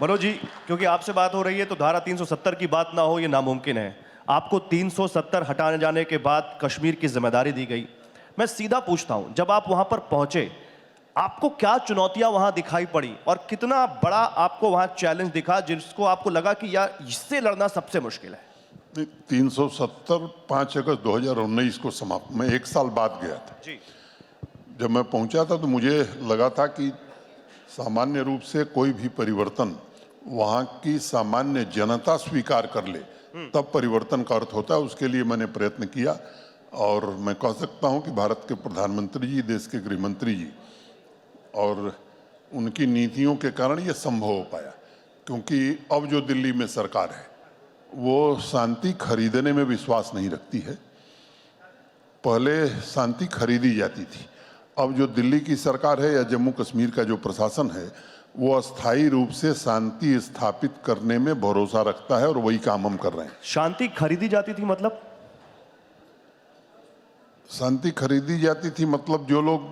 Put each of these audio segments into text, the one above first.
मनोज जी, क्योंकि आपसे बात हो रही है तो धारा 370 की बात ना हो ये नामुमकिन है। आपको 370 हटाने जाने के बाद कश्मीर की जिम्मेदारी दी गई। मैं सीधा पूछता हूं, जब आप वहां पर पहुंचे, आपको क्या चुनौतियां वहां दिखाई पड़ी और कितना बड़ा आपको वहां चैलेंज दिखा जिसको आपको लगा कि यार इससे लड़ना सबसे मुश्किल है? 370 5 अगस्त 2019 को समाप्त, मैं 1 साल बाद गया था। जी। जब मैं पहुंचा था तो मुझे लगा था कि सामान्य रूप से कोई भी परिवर्तन वहां की सामान्य जनता स्वीकार कर ले तब परिवर्तन का अर्थ होता है। उसके लिए मैंने प्रयत्न किया और मैं कह सकता हूं कि भारत के प्रधानमंत्री जी, देश के गृह मंत्री जी और उनकी नीतियों के कारण ये संभव हो पाया, क्योंकि अब जो दिल्ली में सरकार है वो शांति खरीदने में विश्वास नहीं रखती है। पहले शांति खरीदी जाती थी, अब जो दिल्ली की सरकार है या जम्मू कश्मीर का जो प्रशासन है वो अस्थायी रूप से शांति स्थापित करने में भरोसा रखता है और वही काम हम कर रहे हैं। शांति खरीदी जाती थी मतलब? शांति खरीदी जाती थी मतलब जो लोग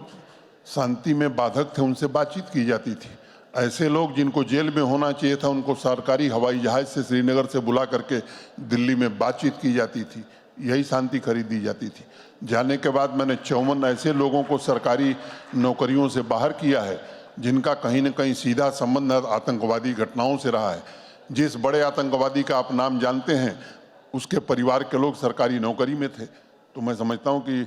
शांति में बाधक थे उनसे बातचीत की जाती थी। ऐसे लोग जिनको जेल में होना चाहिए था उनको सरकारी हवाई जहाज से श्रीनगर से बुला करके दिल्ली में बातचीत की जाती थी। यही शांति खरीदी जाती थी। जाने के बाद मैंने 54 ऐसे लोगों को सरकारी नौकरियों से बाहर किया है जिनका कहीं न कहीं सीधा संबंध आतंकवादी घटनाओं से रहा है। जिस बड़े आतंकवादी का आप नाम जानते हैं उसके परिवार के लोग सरकारी नौकरी में थे। तो मैं समझता हूं कि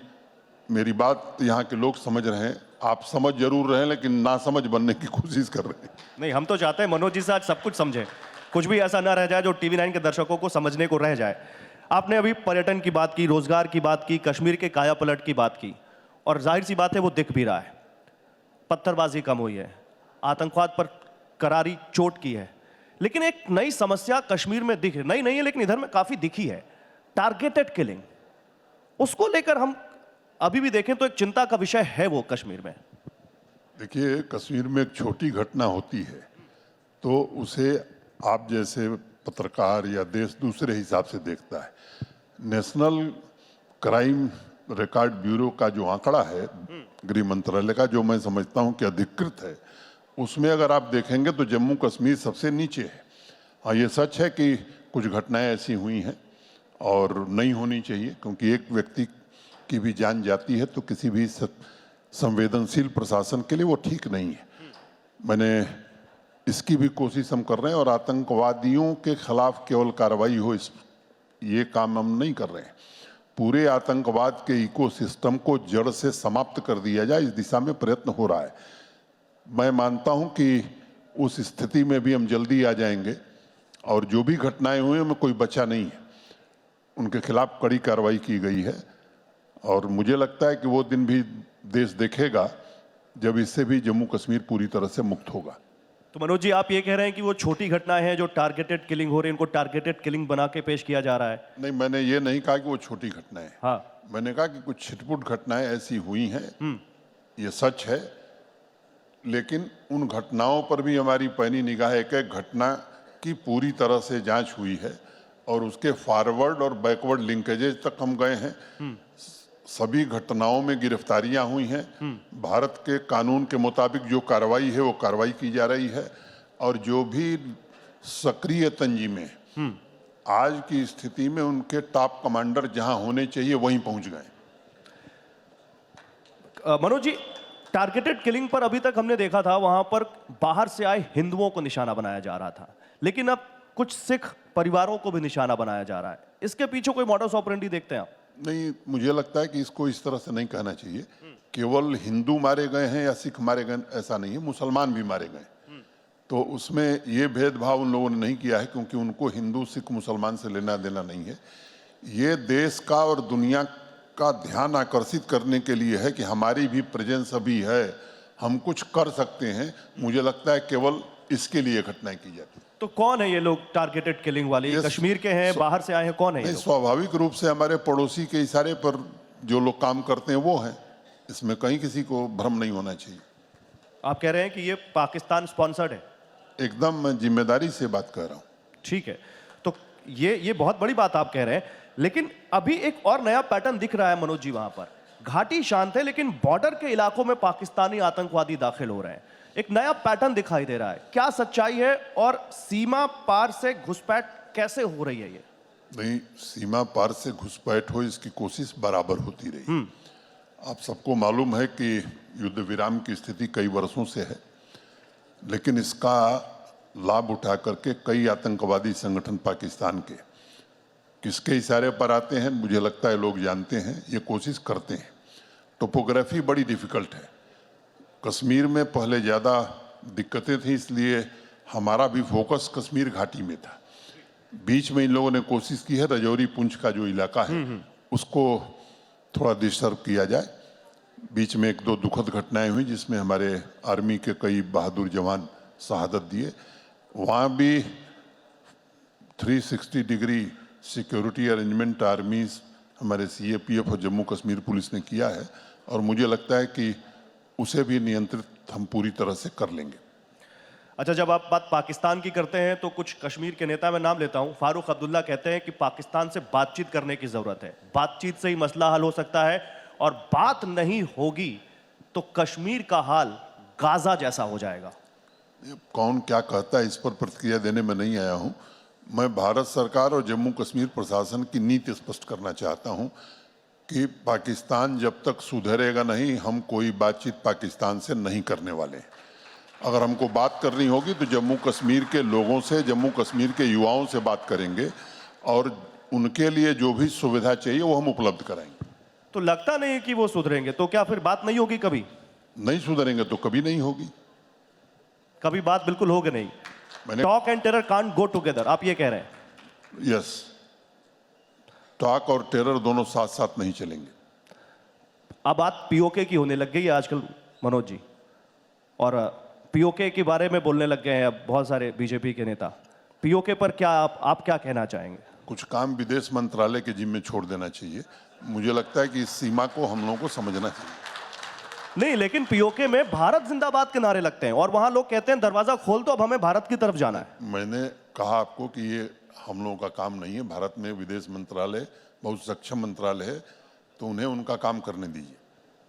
मेरी बात यहाँ के लोग समझ रहे हैं। आप समझ जरूर रहे हैं लेकिन ना समझ बनने की कोशिश कर रहे हैं। नहीं, हम तो चाहते हैं मनोज जी से आज सब कुछ समझें, कुछ भी ऐसा ना रह जाए जो टीवी 9 के दर्शकों को समझने को रह जाए। आपने अभी पर्यटन की बात की, रोजगार की बात की, कश्मीर के कायापलट की बात की, और जाहिर सी बात है वो दिख भी रहा है। पत्थरबाजी कम हुई है, आतंकवाद पर करारी चोट की है, लेकिन एक नई समस्या कश्मीर में दिख नई नहीं है लेकिन इधर में काफी दिखी है, टारगेटेड किलिंग। उसको लेकर हम अभी भी देखें तो एक चिंता का विषय है वो कश्मीर में। देखिए, कश्मीर में एक छोटी घटना होती है तो उसे आप जैसे पत्रकार या देश दूसरे हिसाब से देखता है। नेशनल क्राइम रिकॉर्ड ब्यूरो का जो आंकड़ा है गृह मंत्रालय का, जो मैं समझता हूं कि अधिकृत है, उसमें अगर आप देखेंगे तो जम्मू कश्मीर सबसे नीचे है। हाँ, ये सच है कि कुछ घटनाएं ऐसी हुई हैं और नहीं होनी चाहिए, क्योंकि एक व्यक्ति की भी जान जाती है तो किसी भी संवेदनशील प्रशासन के लिए वो ठीक नहीं है। मैंने इसकी भी कोशिश हम कर रहे हैं और आतंकवादियों के खिलाफ केवल कार्रवाई हो ये काम हम नहीं कर रहे हैं। पूरे आतंकवाद के इकोसिस्टम को जड़ से समाप्त कर दिया जाए, इस दिशा में प्रयत्न हो रहा है। मैं मानता हूं कि उस स्थिति में भी हम जल्दी आ जाएंगे और जो भी घटनाएं हुई उनमें कोई बचा नहीं है, उनके खिलाफ कड़ी कार्रवाई की गई है और मुझे लगता है कि वो दिन भी देश देखेगा जब इससे भी जम्मू कश्मीर पूरी तरह से मुक्त होगा। तो मनोज जी, आप ये कह रहे हैं कि वो छोटी घटनाएं हैं जो टारगेटेड किलिंग हो रही है, इनको टारगेटेड किलिंग बना के पेश किया जा रहा है? नहीं, मैंने ये नहीं कहा कि वो छोटी घटनाएं हैं। हाँ, मैंने कहा कि कुछ छिटपुट घटनाएं ऐसी हुई हैं, ये सच है, लेकिन उन घटनाओं पर भी हमारी पैनी निगाह है। एक एक घटना की पूरी तरह से जांच हुई है और उसके फॉरवर्ड और बैकवर्ड लिंकेजेज तक हम गए हैं। सभी घटनाओं में गिरफ्तारियां हुई हैं। भारत के कानून के मुताबिक जो कार्रवाई है वो कार्रवाई की जा रही है और जो भी सक्रिय तंजीमें आज की स्थिति में उनके टॉप कमांडर जहां होने चाहिए वहीं पहुंच गए। मनोज जी, टारगेटेड किलिंग पर अभी तक हमने देखा था वहां पर बाहर से आए हिंदुओं को निशाना बनाया जा रहा था, लेकिन अब कुछ सिख परिवारों को भी निशाना बनाया जा रहा है। इसके पीछे कोई मॉडस ऑपरेंडी देखते हैं आप? नहीं, मुझे लगता है कि इसको इस तरह से नहीं कहना चाहिए। केवल हिंदू मारे गए हैं या सिख मारे गए ऐसा नहीं है, मुसलमान भी मारे गए। तो उसमें ये भेदभाव उन लोगों ने नहीं किया है, क्योंकि उनको हिंदू सिख मुसलमान से लेना देना नहीं है। ये देश का और दुनिया का ध्यान आकर्षित करने के लिए है कि हमारी भी प्रेजेंस अभी है, हम कुछ कर सकते हैं। मुझे लगता है केवल इसके लिए घटनाएं की जाती है। तो कौन है ये लोग टारगेटेड किलिंग वाले? कश्मीर के हैं, बाहर से आए हैं, कौन है ये लोग? स्वाभाविक रूप से हमारे पड़ोसी के इशारे पर जो लोग काम करते हैं वो हैं। इसमें कहीं किसी को भ्रम नहीं होना चाहिए। आप कह रहे हैं कि ये पाकिस्तान स्पॉन्सर्ड है? एकदम मैं जिम्मेदारी से बात कर रहा हूँ। ठीक है, तो ये बहुत बड़ी बात आप कह रहे हैं, लेकिन अभी एक और नया पैटर्न दिख रहा है मनोज जी। वहां पर घाटी शांत है लेकिन बॉर्डर के इलाकों में पाकिस्तानी आतंकवादी दाखिल हो रहे हैं। एक नया पैटर्न दिखाई दे रहा है, क्या सच्चाई है और सीमा पार से घुसपैठ कैसे हो रही है ये? नहीं, सीमा पार से घुसपैठ हो इसकी कोशिश बराबर होती रही। आप सबको मालूम है कि युद्ध विराम की स्थिति कई वर्षों से है, लेकिन इसका लाभ उठा करके कई आतंकवादी संगठन पाकिस्तान के किसके इशारे पर आते हैं मुझे लगता है लोग जानते हैं, ये कोशिश करते हैं। टोपोग्राफी बड़ी डिफिकल्ट है। कश्मीर में पहले ज़्यादा दिक्कतें थी, इसलिए हमारा भी फोकस कश्मीर घाटी में था। बीच में इन लोगों ने कोशिश की है रजौरी पुंछ का जो इलाका है उसको थोड़ा डिस्टर्ब किया जाए। बीच में एक दो दुखद घटनाएं हुई जिसमें हमारे आर्मी के कई बहादुर जवान शहादत दिए। वहाँ भी 360 डिग्री सिक्योरिटी अरेंजमेंट आर्मीज हमारे सीएपीएफ और जम्मू कश्मीर पुलिस ने किया है और मुझे लगता है कि उसे भी नियंत्रित हम पूरी तरह से कर लेंगे। अच्छा, जब आप बात पाकिस्तान की करते हैं तो कुछ कश्मीर के नेता, मैं नाम लेता हूं, फारूक अब्दुल्ला, कहते हैं कि पाकिस्तान से बातचीत करने की जरूरत है, बातचीत से ही मसला हल हो सकता है और बात नहीं होगी तो कश्मीर का हाल गाजा जैसा हो जाएगा। कौन क्या कहता है इस पर प्रतिक्रिया देने में नहीं आया हूं। मैं भारत सरकार और जम्मू कश्मीर प्रशासन की नीति स्पष्ट करना चाहता हूं कि पाकिस्तान जब तक सुधरेगा नहीं, हम कोई बातचीत पाकिस्तान से नहीं करने वाले हैं। अगर हमको बात करनी होगी तो जम्मू कश्मीर के लोगों से, जम्मू कश्मीर के युवाओं से बात करेंगे और उनके लिए जो भी सुविधा चाहिए वो हम उपलब्ध कराएंगे। तो लगता नहीं कि वो सुधरेंगे, तो क्या फिर बात नहीं होगी? कभी नहीं सुधरेंगे तो कभी नहीं होगी। कभी बात बिल्कुल होगी नहीं। मैंने talk and terror can't go together, आप ये कह रहे हैं? यस, टॉक और टेरर दोनों साथ साथ नहीं चलेंगे। अब बात पीओके की होने लग गई है आजकल मनोज जी, और पीओके के बारे में बोलने लग गए हैं अब बहुत सारे बीजेपी के नेता। पीओके पर क्या आप क्या कहना चाहेंगे? कुछ काम विदेश मंत्रालय के जिम्मे छोड़ देना चाहिए। मुझे लगता है कि इस सीमा को हम लोगों को समझना चाहिए। नहीं, लेकिन पीओके में भारत जिंदाबाद के नारे लगते हैं और वहां लोग कहते हैं दरवाजा खोल दो, अब हमें भारत की तरफ जाना है। मैंने कहा आपको कि ये हम लोगों का काम नहीं है। भारत में विदेश मंत्रालय बहुत सक्षम मंत्रालय है, तो उन्हें उनका काम करने दीजिए।